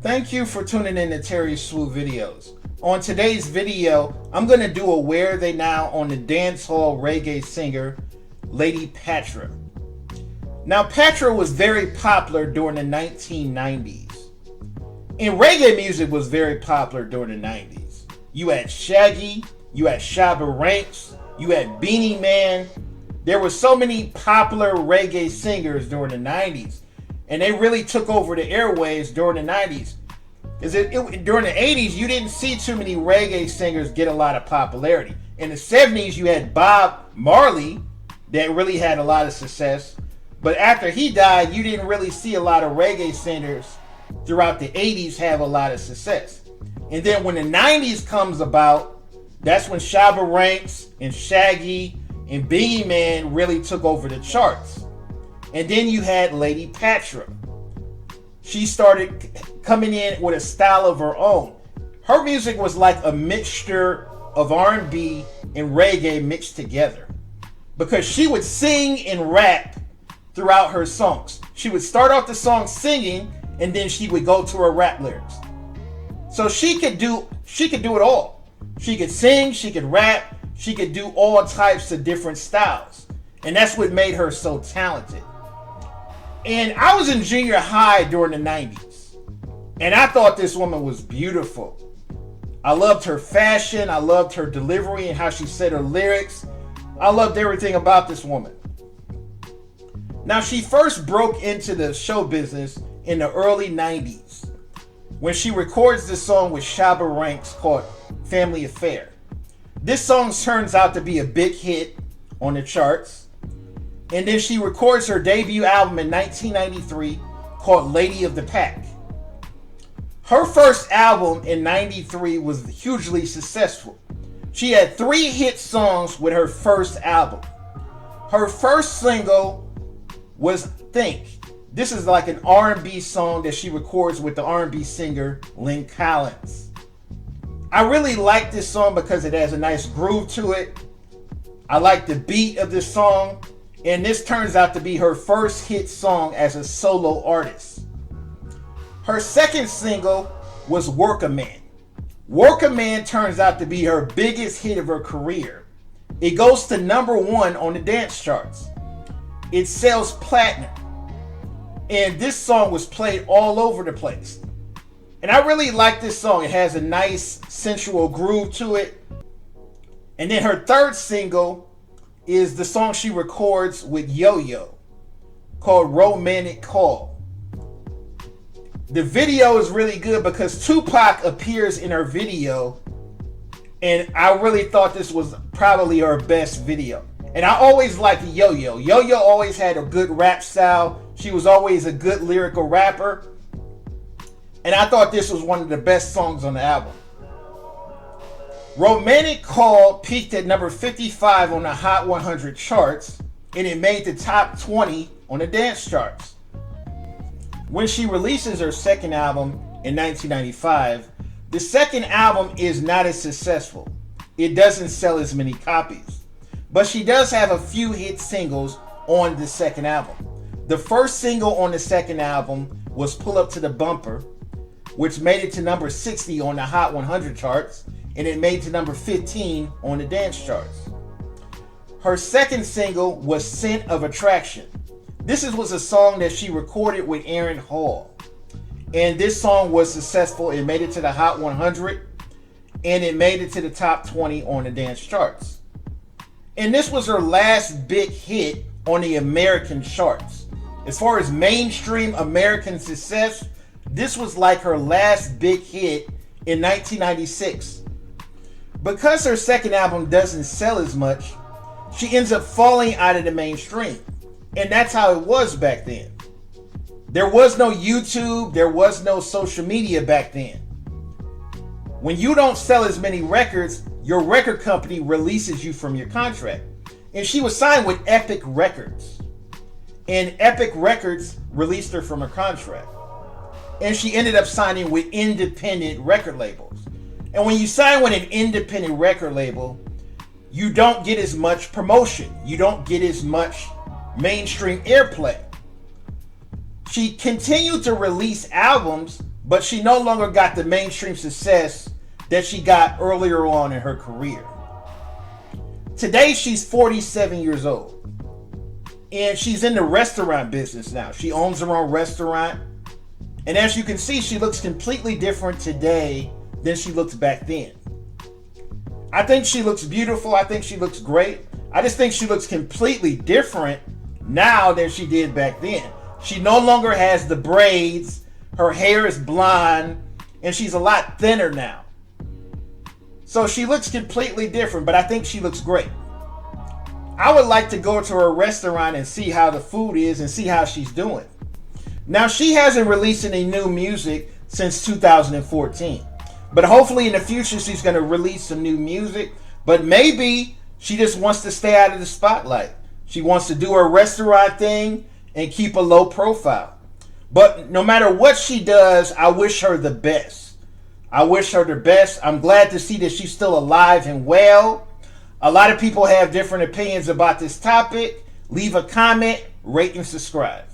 Thank you for tuning in to Terry Swoop Videos. On today's video, I'm going to do a Where Are They Now on the dancehall reggae singer, Lady Patra. Now, Patra was very popular during the 1990s. And reggae music was very popular during the 90s. You had Shaggy, you had Shabba Ranks, you had Beanie Man. There were so many popular reggae singers during the 90s. And they really took over the airwaves during the 90s. During the 80s, you didn't see too many reggae singers get a lot of popularity. In the 70s, you had Bob Marley that really had a lot of success. But after he died, you didn't really see a lot of reggae singers throughout the 80s have a lot of success. And then when the 90s comes about, that's when Shabba Ranks and Shaggy and Beanie Man really took over the charts. And then you had Lady Patra. She started coming in with a style of her own. Her music was like a mixture of R&B and reggae mixed together, because she would sing and rap throughout her songs. She would start off the song singing, and then she would go to her rap lyrics. So she could do it all. She could sing, she could rap, she could do all types of different styles. And that's what made her so talented. And I was in junior high during the 90s. And I thought this woman was beautiful. I loved her fashion. I loved her delivery and how she said her lyrics. I loved everything about this woman. Now, she first broke into the show business in the early 90s when she records this song with Shabba Ranks called Family Affair. This song turns out to be a big hit on the charts. And then she records her debut album in 1993 called Lady of the Pack. Her first album in 93 was hugely successful. She had 3 hit songs with her first album. Her first single was Think. This is like an R&B song that she records with the R&B singer Lynn Collins. I really like this song because it has a nice groove to it. I like the beat of this song. And this turns out to be her first hit song as a solo artist. Her second single was Work a Man. Work a Man turns out to be her biggest hit of her career. It goes to #1 on the dance charts. It sells platinum. And this song was played all over the place. And I really like this song. It has a nice sensual groove to it. And then her third single is the song she records with Yo-Yo called Romantic Call. The video is really good because Tupac appears in her video, and I really thought this was probably her best video. And I always liked Yo-Yo. Yo-Yo always had a good rap style. She was always a good lyrical rapper. And I thought this was one of the best songs on the album. Romantic Call peaked at number 55 on the Hot 100 charts, and it made the top 20 on the dance charts. When she releases her second album in 1995, the second album is not as successful. It doesn't sell as many copies, but she does have a few hit singles on the second album. The first single on the second album was Pull Up to the Bumper, which made it to number 60 on the Hot 100 charts, and it made to number 15 on the dance charts. Her second single was Scent of Attraction. This was a song that she recorded with Aaron Hall. And this song was successful. It made it to the Hot 100, and it made it to the top 20 on the dance charts. And this was her last big hit on the American charts. As far as mainstream American success, this was like her last big hit in 1996. Because her second album doesn't sell as much, she ends up falling out of the mainstream. And that's how it was back then. There was no YouTube, there was no social media back then. When you don't sell as many records, your record company releases you from your contract. And she was signed with Epic Records. And Epic Records released her from her contract. And she ended up signing with independent record labels. And when you sign with an independent record label, you don't get as much promotion. You don't get as much mainstream airplay. She continued to release albums, but she no longer got the mainstream success that she got earlier on in her career. Today, she's 47 years old. And she's in the restaurant business now. She owns her own restaurant. And as you can see, she looks completely different today than she looked back then. I think she looks beautiful. I think she looks great. I just think she looks completely different now than she did back then. She no longer has the braids. Her hair is blonde. And she's a lot thinner now. So she looks completely different, but I think she looks great. I would like to go to her restaurant and see how the food is and see how she's doing. Now, she hasn't released any new music since 2014. But hopefully in the future, she's going to release some new music. But maybe she just wants to stay out of the spotlight. She wants to do her restaurant thing and keep a low profile. But no matter what she does, I wish her the best. I wish her the best. I'm glad to see that she's still alive and well. A lot of people have different opinions about this topic. Leave a comment, rate, and subscribe.